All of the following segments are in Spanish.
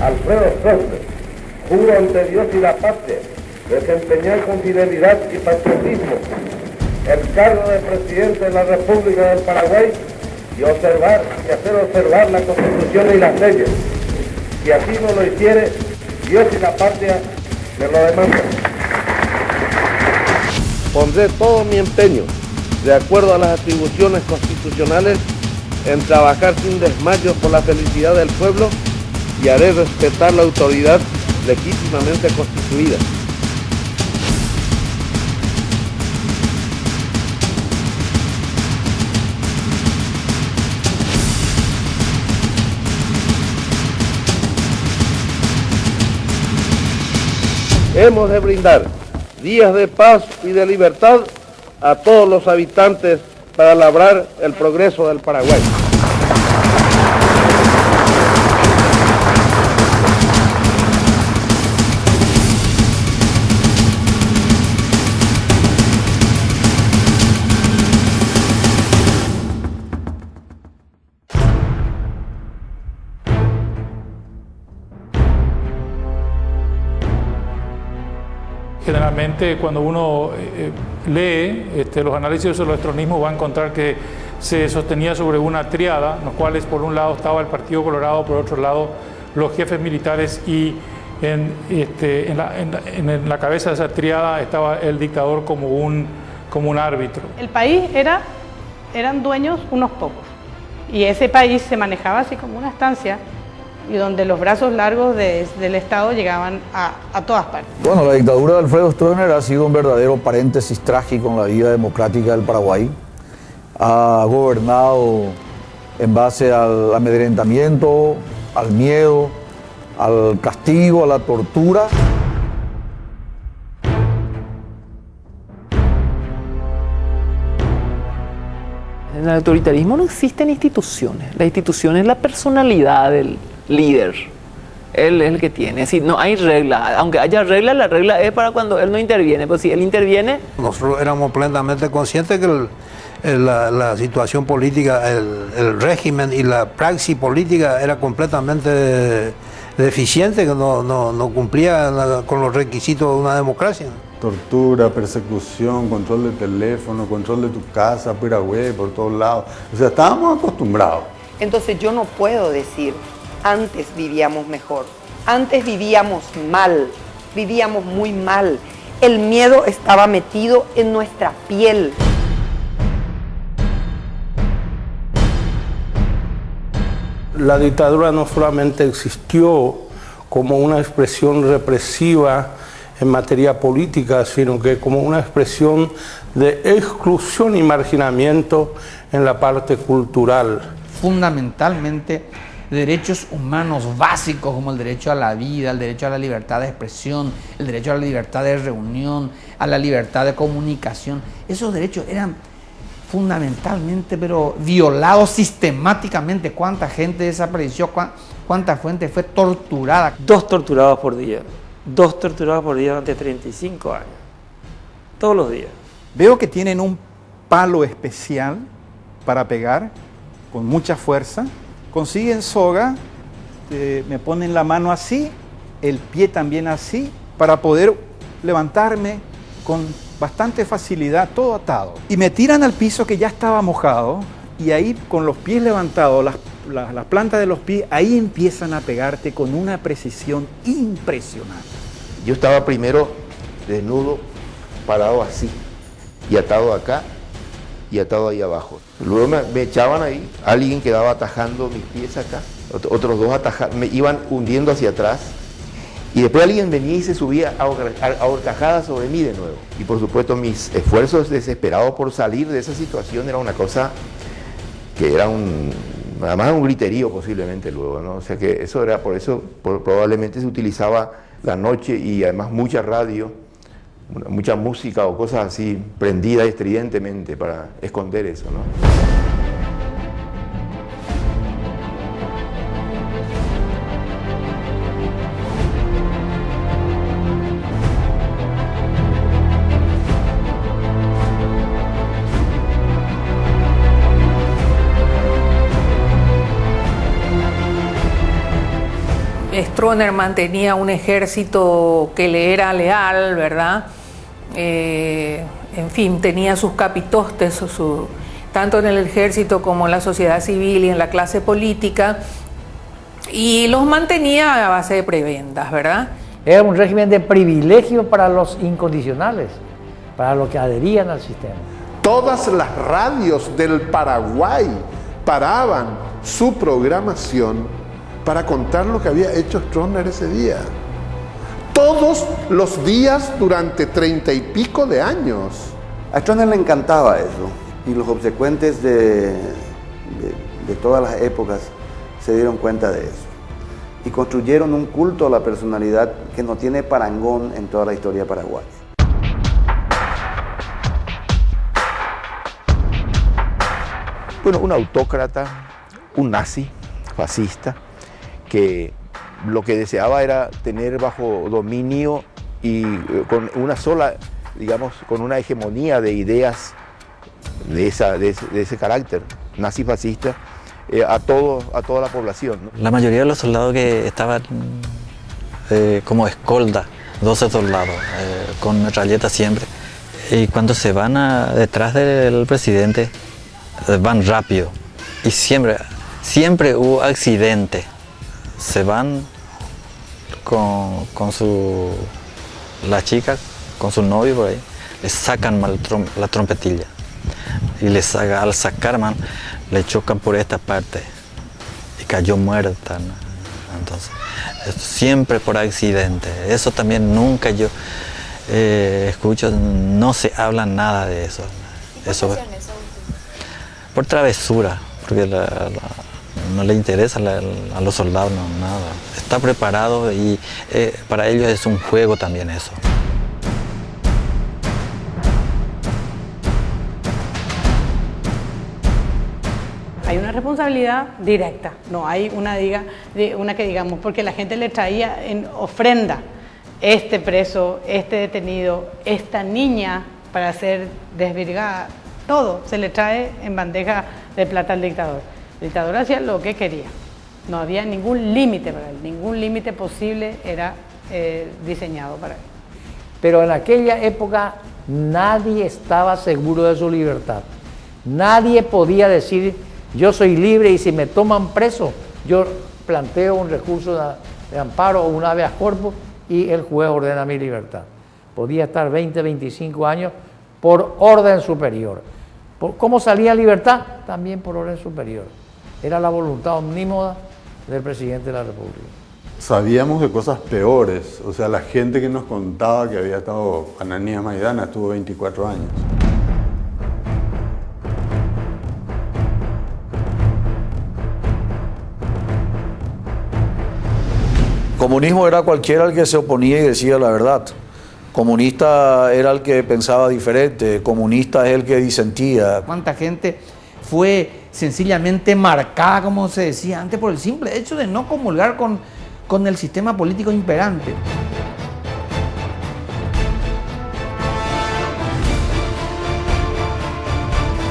Alfredo Stroessner, juro ante Dios y la patria desempeñar con fidelidad y patriotismo el cargo de presidente de la República del Paraguay y observar y hacer observar la Constitución y las leyes. Si así no lo hiciere, Dios y la patria me lo demandan. Pondré todo mi empeño, de acuerdo a las atribuciones constitucionales, en trabajar sin desmayos por la felicidad del pueblo y haré respetar la autoridad legítimamente constituida. Hemos de brindar días de paz y de libertad a todos los habitantes para labrar el progreso del Paraguay. Generalmente cuando uno lee los análisis sobre el estronismo va a encontrar que se sostenía sobre una tríada, en los cuales por un lado estaba el Partido Colorado, por otro lado los jefes militares y en la cabeza de esa tríada estaba el dictador como un árbitro. El país eran dueños unos pocos y ese país se manejaba así como una estancia y donde los brazos largos del Estado llegaban a todas partes. Bueno, la dictadura de Alfredo Stroessner ha sido un verdadero paréntesis trágico en la vida democrática del Paraguay. Ha gobernado en base al amedrentamiento, al miedo, al castigo, a la tortura. En el autoritarismo no existen instituciones. La institución es la personalidad del líder. Él es el que tiene. Si no hay regla, aunque haya regla, la regla es para cuando él no interviene. Pero si él interviene... Nosotros éramos plenamente conscientes que la situación política, el régimen y la praxis política era completamente deficiente, que no cumplía con los requisitos de una democracia. Tortura, persecución, control de teléfono, control de tu casa, piragüey, por todos lados. O sea, estábamos acostumbrados. Entonces yo no puedo decir, antes vivíamos mejor, antes vivíamos mal, vivíamos muy mal. El miedo estaba metido en nuestra piel. La dictadura no solamente existió como una expresión represiva en materia política, sino que como una expresión de exclusión y marginamiento en la parte cultural. Fundamentalmente, derechos humanos básicos como el derecho a la vida, el derecho a la libertad de expresión, el derecho a la libertad de reunión, a la libertad de comunicación, esos derechos eran fundamentalmente, pero violados sistemáticamente. ¿Cuánta gente desapareció? ¿Cuánta gente fue torturada? 2 torturados por día. 2 torturados por día durante 35 años. Todos los días. Veo que tienen un palo especial para pegar con mucha fuerza. Consiguen soga, me ponen la mano así, el pie también así, para poder levantarme con bastante facilidad, todo atado. Y me tiran al piso que ya estaba mojado y ahí con los pies levantados, las plantas de los pies, ahí empiezan a pegarte con una precisión impresionante. Yo estaba primero desnudo, parado así, y atado acá, y atado ahí abajo. Luego me echaban ahí, alguien quedaba atajando mis pies acá, otros 2 me iban hundiendo hacia atrás, y después alguien venía y se subía a horcajadas sobre mí de nuevo. Y por supuesto mis esfuerzos desesperados por salir de esa situación era una cosa que era nada más un griterío posiblemente luego, ¿no? O sea que eso era, probablemente se utilizaba la noche y además mucha radio, mucha música o cosas así prendidas estridentemente para esconder eso, ¿no? Stroessner mantenía un ejército que le era leal, ¿verdad? En fin, tenía sus capitostes, tanto en el ejército como en la sociedad civil y en la clase política, y los mantenía a base de prebendas, ¿verdad? Era un régimen de privilegio para los incondicionales, para los que adherían al sistema. Todas las radios del Paraguay paraban su programación para contar lo que había hecho Stroessner ese día. Todos los días durante 30 y pico de años. A Stroessner le encantaba eso, y los obsecuentes de todas las épocas se dieron cuenta de eso. Y construyeron un culto a la personalidad que no tiene parangón en toda la historia paraguaya. Bueno, un autócrata, un nazi, fascista, que lo que deseaba era tener bajo dominio y con una sola, digamos, con una hegemonía de ideas de ese carácter nazi-fascista a toda la población, ¿no? La mayoría de los soldados que estaban como escolta, 12 soldados, con metralletas siempre, y cuando se van detrás del presidente, van rápido, y siempre hubo accidente. Se van la chica, con su novio por ahí, le sacan mal la trompetilla, y al sacar, le chocan por esta parte y cayó muerta, ¿no? Entonces, siempre por accidente. Eso también nunca yo escucho, no se habla nada de eso. Eso por travesura, porque no le interesa a los soldados, no, nada. Está preparado y para ellos es un juego también eso. Hay una responsabilidad directa, no hay una que digamos, porque la gente le traía en ofrenda este preso, este detenido, esta niña para ser desvirgada, todo se le trae en bandeja de plata al dictador. El dictador hacía lo que quería, no había ningún límite para él, ningún límite posible era diseñado para él. Pero en aquella época nadie estaba seguro de su libertad, nadie podía decir: yo soy libre y si me toman preso, yo planteo un recurso de amparo o un habeas corpus y el juez ordena mi libertad. Podía estar 20, 25 años por orden superior. ¿Cómo salía libertad? También por orden superior. Era la voluntad omnímoda del presidente de la República. Sabíamos de cosas peores, o sea, la gente que nos contaba que había estado, Ananías Maidana estuvo 24 años. Comunismo era cualquiera el que se oponía y decía la verdad. Comunista era el que pensaba diferente, comunista es el que disentía. ¿Cuánta gente fue sencillamente marcada, como se decía antes, por el simple hecho de no comulgar con el sistema político imperante?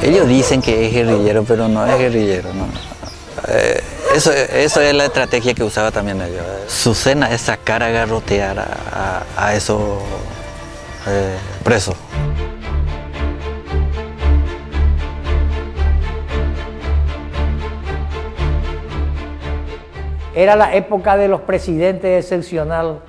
Ellos dicen que es guerrillero, pero no es guerrillero, no. Eso es la estrategia que usaba también ellos. Su cena es sacar a garrotear a esos presos. Era la época de los presidentes excepcional.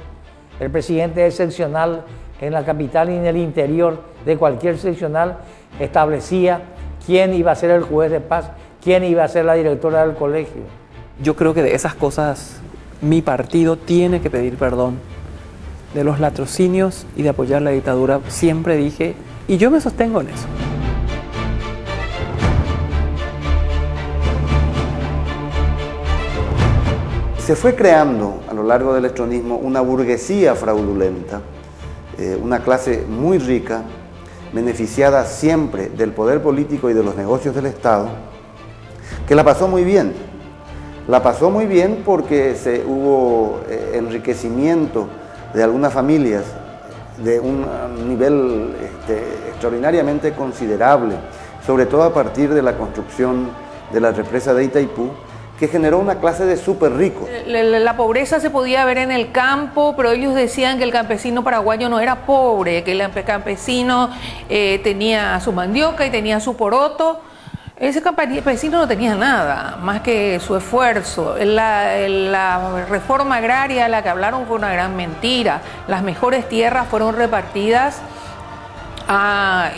El presidente excepcional en la capital y en el interior de cualquier seccional establecía quién iba a ser el juez de paz, quién iba a ser la directora del colegio. Yo creo que de esas cosas mi partido tiene que pedir perdón. De los latrocinios y de apoyar la dictadura siempre dije, y yo me sostengo en eso. Se fue creando a lo largo del estronismo una burguesía fraudulenta, una clase muy rica, beneficiada siempre del poder político y de los negocios del Estado, que la pasó muy bien. La pasó muy bien porque hubo enriquecimiento de algunas familias de un nivel extraordinariamente considerable, sobre todo a partir de la construcción de la represa de Itaipú, que generó una clase de súper ricos. La pobreza se podía ver en el campo, pero ellos decían que el campesino paraguayo no era pobre, que el campesino tenía su mandioca y tenía su poroto. Ese campesino no tenía nada más que su esfuerzo. La reforma agraria de la que hablaron fue una gran mentira. Las mejores tierras fueron repartidas a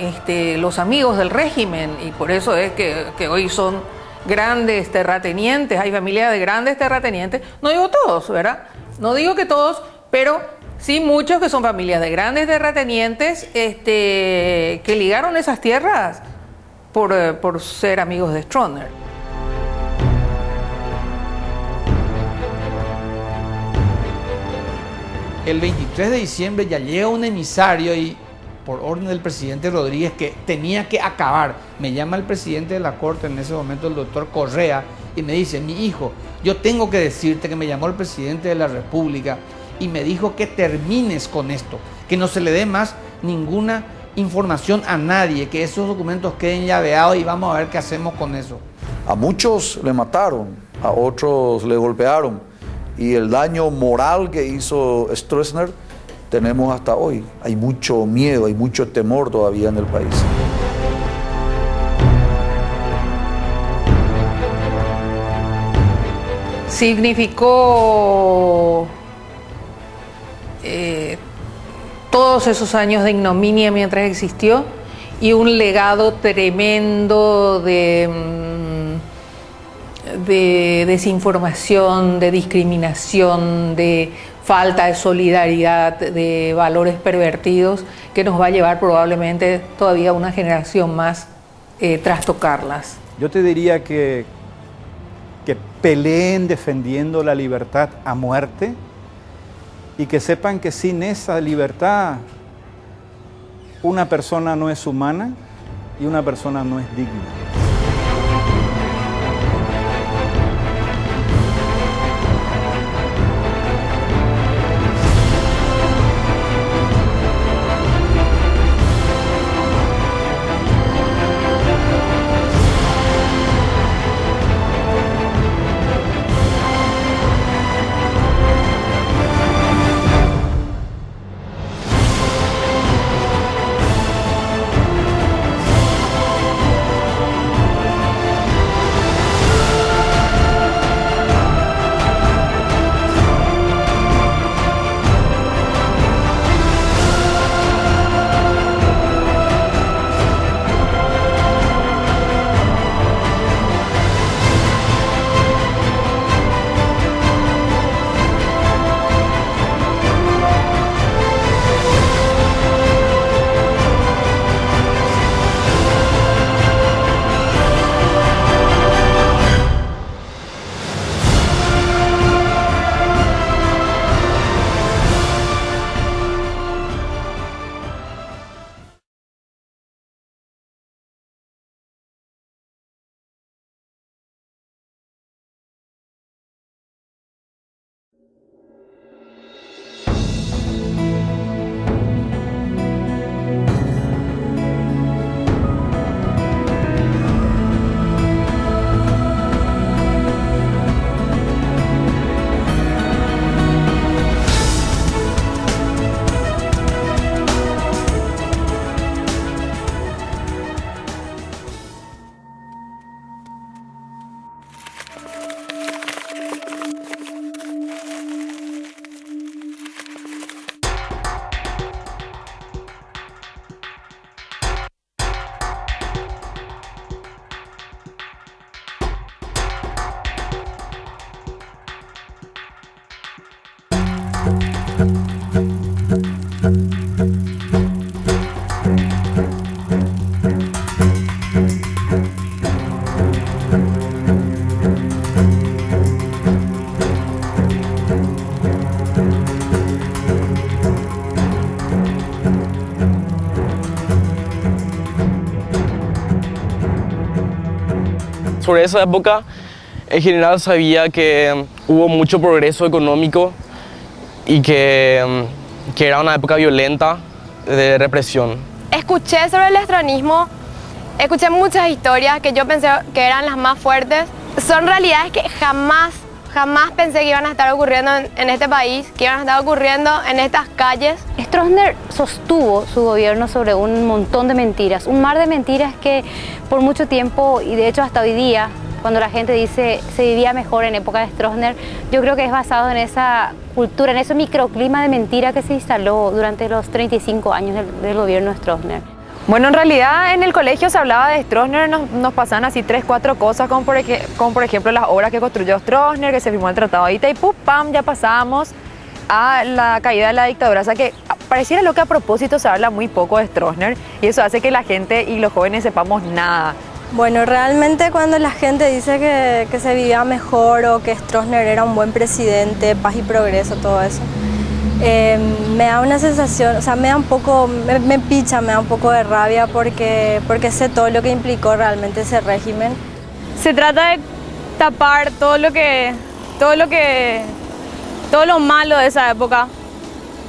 los amigos del régimen, y por eso es que hoy son grandes terratenientes. Hay familias de grandes terratenientes, no digo todos, ¿verdad? No digo que todos, pero sí muchos que son familias de grandes terratenientes que ligaron esas tierras por ser amigos de Stroessner. El 23 de diciembre ya llega un emisario y por orden del presidente Rodríguez que tenía que acabar. Me llama el presidente de la corte en ese momento, el doctor Correa, y me dice: mi hijo, yo tengo que decirte que me llamó el presidente de la República y me dijo que termines con esto, que no se le dé más ninguna información a nadie, que esos documentos queden llaveados y vamos a ver qué hacemos con eso. A muchos le mataron, a otros le golpearon, y el daño moral que hizo Stroessner tenemos hasta hoy. Hay mucho miedo, hay mucho temor todavía en el país. Significó todos esos años de ignominia mientras existió y un legado tremendo de desinformación, de discriminación, de falta de solidaridad, de valores pervertidos que nos va a llevar probablemente todavía una generación más trastocarlas. Yo te diría que peleen defendiendo la libertad a muerte y que sepan que sin esa libertad una persona no es humana y una persona no es digna. Sobre esa época, el general sabía que hubo mucho progreso económico y que era una época violenta de represión. Escuché sobre el estronismo, escuché muchas historias que yo pensé que eran las más fuertes Son realidades que jamás pensé que iban a estar ocurriendo en este país, que iban a estar ocurriendo en estas calles. Stroessner sostuvo su gobierno sobre un montón de mentiras, un mar de mentiras que por mucho tiempo, y de hecho hasta hoy día, cuando la gente dice se vivía mejor en época de Stroessner, yo creo que es basado en esa cultura, en ese microclima de mentira que se instaló durante los 35 años del gobierno de Stroessner. Bueno, en realidad en el colegio se hablaba de Stroessner, nos pasaban así 3, 4 cosas, como por ejemplo las obras que construyó Stroessner, que se firmó el Tratado de Itaipú, ¡pam!, ya pasábamos a la caída de la dictadura. O sea que pareciera lo que a propósito se habla muy poco de Stroessner y eso hace que la gente y los jóvenes sepamos nada. Bueno, realmente cuando la gente dice que se vivía mejor o que Stroessner era un buen presidente, paz y progreso, todo eso, me da una sensación, o sea, me da un poco, me picha, me da un poco de rabia porque sé todo lo que implicó realmente ese régimen. Se trata de tapar todo lo malo de esa época,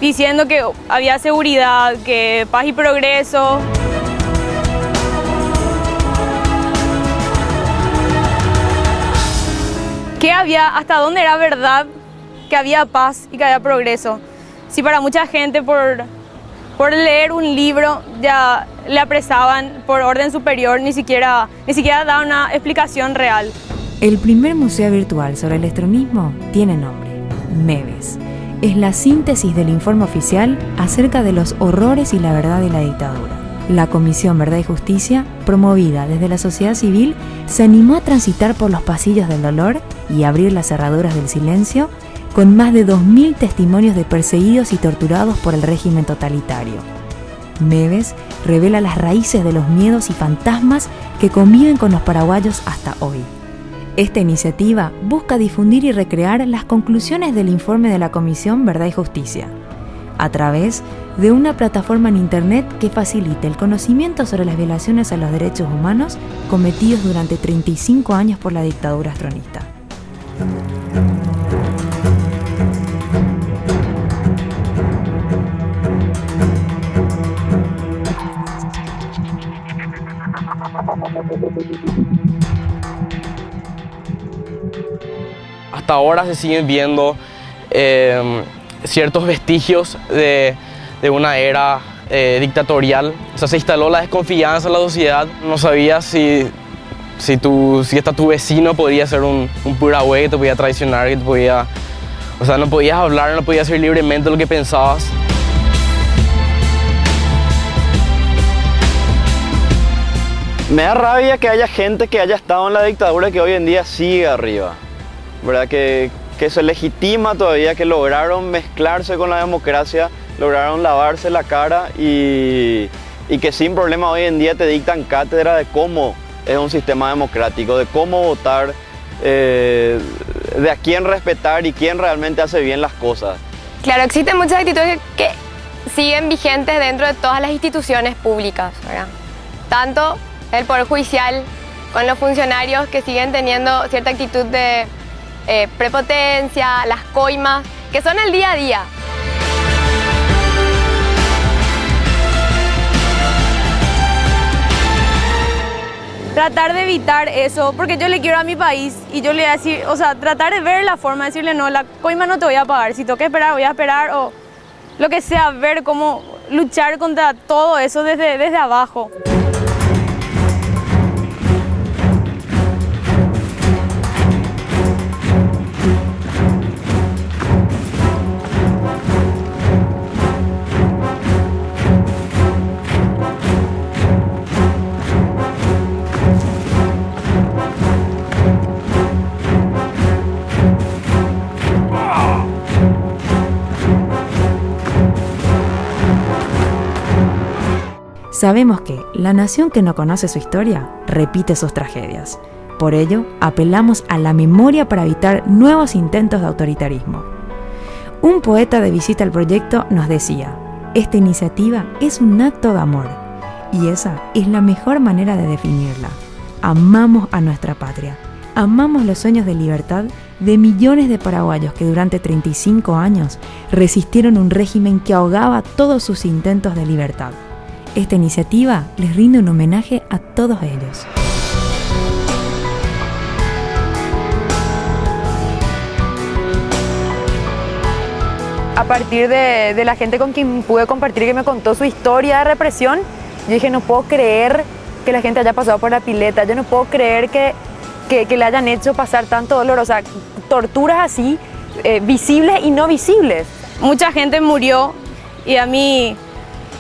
diciendo que había seguridad, que paz y progreso. ¿Qué había? ¿Hasta dónde era verdad que había paz y que había progreso? Si para mucha gente por leer un libro ya le apresaban por orden superior, ni siquiera da una explicación real. El primer museo virtual sobre el estronismo tiene nombre, MEVES. Es la síntesis del informe oficial acerca de los horrores y la verdad de la dictadura. La Comisión Verdad y Justicia, promovida desde la sociedad civil, se animó a transitar por los pasillos del dolor y abrir las cerraduras del silencio con más de 2.000 testimonios de perseguidos y torturados por el régimen totalitario. MEVES revela las raíces de los miedos y fantasmas que conviven con los paraguayos hasta hoy. Esta iniciativa busca difundir y recrear las conclusiones del informe de la Comisión Verdad y Justicia, a través de una plataforma en Internet que facilite el conocimiento sobre las violaciones a los derechos humanos cometidos durante 35 años por la dictadura stronista. Hasta ahora se siguen viendo ciertos vestigios de una era dictatorial. O sea, se instaló la desconfianza en la sociedad. No sabías si hasta tu vecino podría ser un purahue que te podía traicionar, que te podía... O sea, no podías hablar, no podías decir libremente lo que pensabas. Me da rabia que haya gente que haya estado en la dictadura que hoy en día sigue arriba, ¿verdad? Que se legitima todavía, que lograron mezclarse con la democracia, lograron lavarse la cara y que sin problema hoy en día te dictan cátedra de cómo es un sistema democrático, de cómo votar, de a quién respetar y quién realmente hace bien las cosas. Claro, existen muchas actitudes que siguen vigentes dentro de todas las instituciones públicas, ¿verdad? Tanto el Poder Judicial, con los funcionarios que siguen teniendo cierta actitud de prepotencia, las coimas, que son el día a día. Tratar de evitar eso, porque yo le quiero a mi país y yo le voy a decir, o sea, tratar de ver la forma de decirle no, la coima no te voy a pagar, si tengo que esperar voy a esperar o lo que sea, ver cómo luchar contra todo eso desde abajo. Sabemos que la nación que no conoce su historia repite sus tragedias. Por ello, apelamos a la memoria para evitar nuevos intentos de autoritarismo. Un poeta de visita al proyecto nos decía: esta iniciativa es un acto de amor, y esa es la mejor manera de definirla. Amamos a nuestra patria, amamos los sueños de libertad de millones de paraguayos que durante 35 años resistieron un régimen que ahogaba todos sus intentos de libertad. Esta iniciativa les rinde un homenaje a todos ellos. partir de la gente con quien pude compartir, que me contó su historia de represión, yo dije, no puedo creer que la gente haya pasado por la pileta, yo no puedo creer que le hayan hecho pasar tanto dolor, o sea, torturas así, visibles y no visibles. Mucha gente murió y a mí,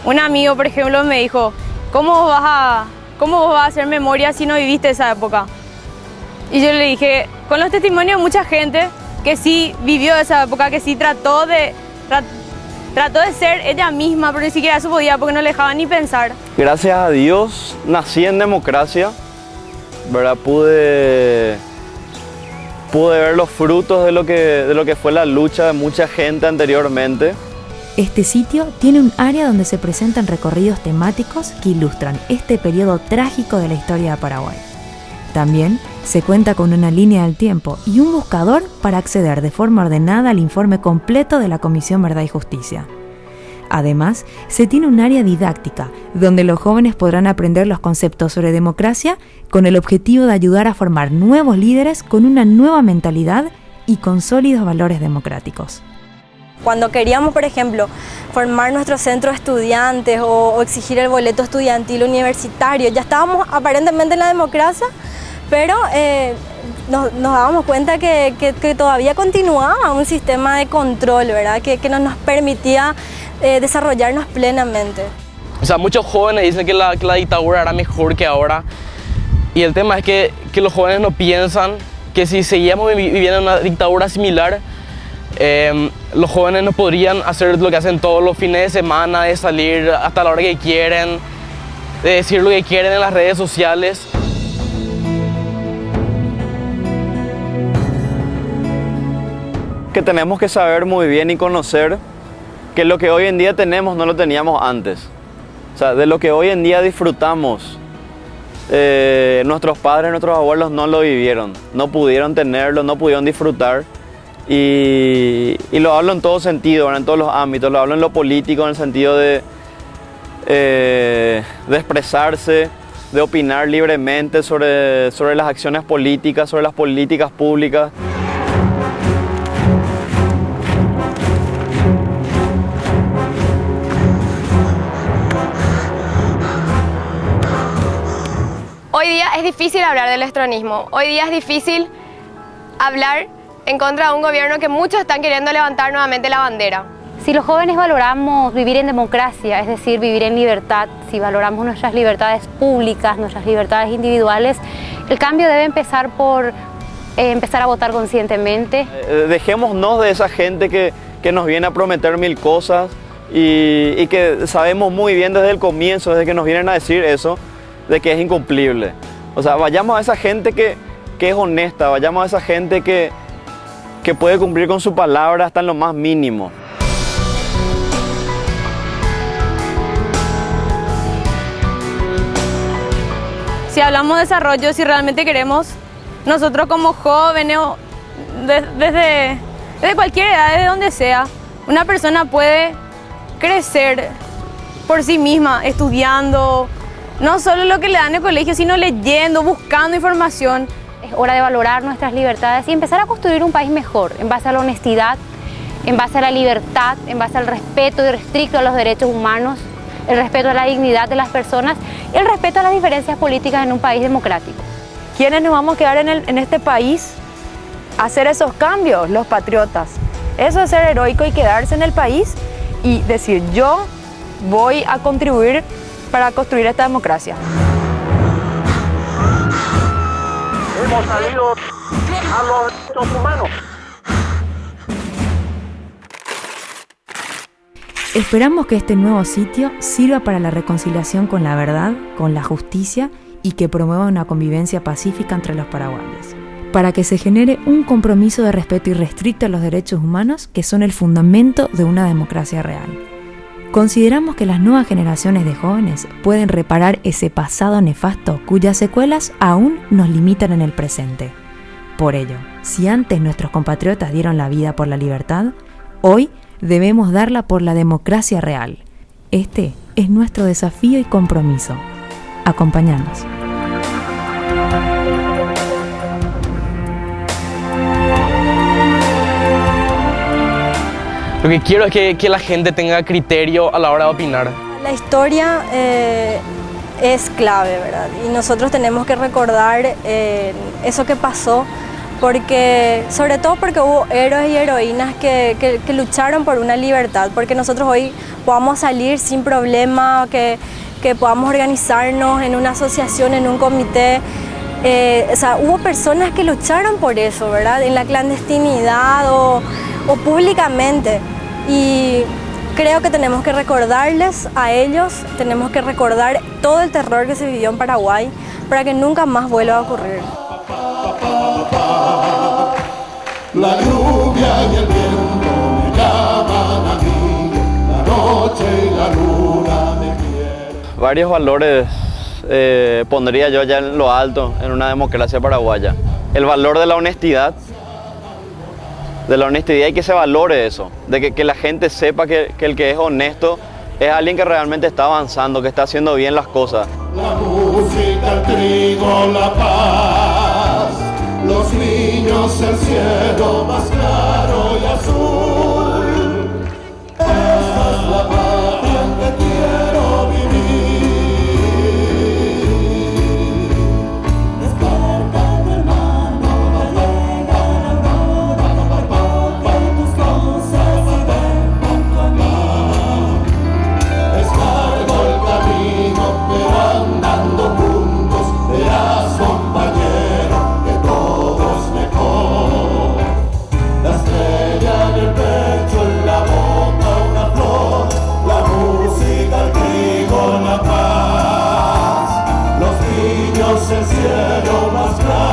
un amigo, por ejemplo, me dijo, ¿cómo vos vas a hacer memoria si no viviste esa época? Y yo le dije, con los testimonios de mucha gente que sí vivió esa época, que sí trató de ser ella misma, pero ni siquiera eso podía porque no le dejaba ni pensar. Gracias a Dios nací en democracia, ¿verdad? Pude ver los frutos de lo que fue la lucha de mucha gente anteriormente. Este sitio tiene un área donde se presentan recorridos temáticos que ilustran este periodo trágico de la historia de Paraguay. También se cuenta con una línea del tiempo y un buscador para acceder de forma ordenada al informe completo de la Comisión Verdad y Justicia. Además, se tiene un área didáctica, donde los jóvenes podrán aprender los conceptos sobre democracia con el objetivo de ayudar a formar nuevos líderes con una nueva mentalidad y con sólidos valores democráticos. Cuando queríamos, por ejemplo, formar nuestro centro de estudiantes o exigir el boleto estudiantil universitario, ya estábamos aparentemente en la democracia, pero nos dábamos cuenta que todavía continuaba un sistema de control, ¿verdad? Que no nos permitía desarrollarnos plenamente. O sea, muchos jóvenes dicen que la dictadura era mejor que ahora. Y el tema es que los jóvenes no piensan que si seguíamos viviendo en una dictadura similar, los jóvenes no podrían hacer lo que hacen todos los fines de semana, de salir hasta la hora que quieren, de decir lo que quieren en las redes sociales. Que tenemos que saber muy bien y conocer que lo que hoy en día tenemos no lo teníamos antes. O sea, de lo que hoy en día disfrutamos, nuestros padres, nuestros abuelos no lo vivieron, no pudieron tenerlo, no pudieron disfrutar. Y lo hablo en todo sentido, en todos los ámbitos, lo hablo en lo político, en el sentido de expresarse, de opinar libremente sobre las acciones políticas, sobre las políticas públicas. Hoy día es difícil hablar del estronismo, hoy día es difícil hablar en contra de un gobierno que muchos están queriendo levantar nuevamente la bandera. Si los jóvenes valoramos vivir en democracia, es decir, vivir en libertad, si valoramos nuestras libertades públicas, nuestras libertades individuales, el cambio debe empezar por empezar a votar conscientemente. Dejémonos de esa gente que nos viene a prometer mil cosas y que sabemos muy bien desde el comienzo, desde que nos vienen a decir eso, de que es incumplible. O sea, vayamos a esa gente que es honesta, vayamos a esa gente que puede cumplir con su palabra hasta en lo más mínimo. Si hablamos de desarrollo, si realmente queremos, nosotros como jóvenes, desde cualquier edad, desde donde sea, una persona puede crecer por sí misma, estudiando, no solo lo que le dan en el colegio, sino leyendo, buscando información. Es hora de valorar nuestras libertades y empezar a construir un país mejor, en base a la honestidad, en base a la libertad, en base al respeto irrestricto a los derechos humanos, el respeto a la dignidad de las personas y el respeto a las diferencias políticas en un país democrático. ¿Quiénes nos vamos a quedar en este país a hacer esos cambios? Los patriotas. Eso es ser heroico y quedarse en el país y decir, yo voy a contribuir para construir esta democracia. Hemos salido a los derechos humanos. Esperamos que este nuevo sitio sirva para la reconciliación con la verdad, con la justicia y que promueva una convivencia pacífica entre los paraguayos, para que se genere un compromiso de respeto irrestricto a los derechos humanos que son el fundamento de una democracia real. Consideramos que las nuevas generaciones de jóvenes pueden reparar ese pasado nefasto cuyas secuelas aún nos limitan en el presente. Por ello, si antes nuestros compatriotas dieron la vida por la libertad, hoy debemos darla por la democracia real. Este es nuestro desafío y compromiso. Acompáñanos. Lo que quiero es que la gente tenga criterio a la hora de opinar. La historia es clave, ¿verdad? Y nosotros tenemos que recordar eso que pasó, porque, sobre todo porque hubo héroes y heroínas que lucharon por una libertad, porque nosotros hoy podamos salir sin problema, que podamos organizarnos en una asociación, en un comité. O sea, hubo personas que lucharon por eso, ¿verdad? En la clandestinidad o públicamente. Y creo que tenemos que recordarles a ellos, tenemos que recordar todo el terror que se vivió en Paraguay para que nunca más vuelva a ocurrir. La lluvia y el viento me llaman a mí, la noche y la luna me quieren. Varios valores pondría yo ya en lo alto en una democracia paraguaya. El valor de la honestidad y que se valore eso, de que la gente sepa que el que es honesto es alguien que realmente está avanzando, que está haciendo bien las cosas. La música, el trigo, la paz, los niños, el cielo más claro y azul. Esta es la patria en que quiero vivir. Desperta, mi hermano, va a llegar la aurora, porque tus cosas viven junto a mí. Es largo el camino, pero andando juntos verás, compañero, que todo es mejor. La estrella en el pecho, en la boca una flor, la música, el trigo, la paz, los niños, el cielo más claro.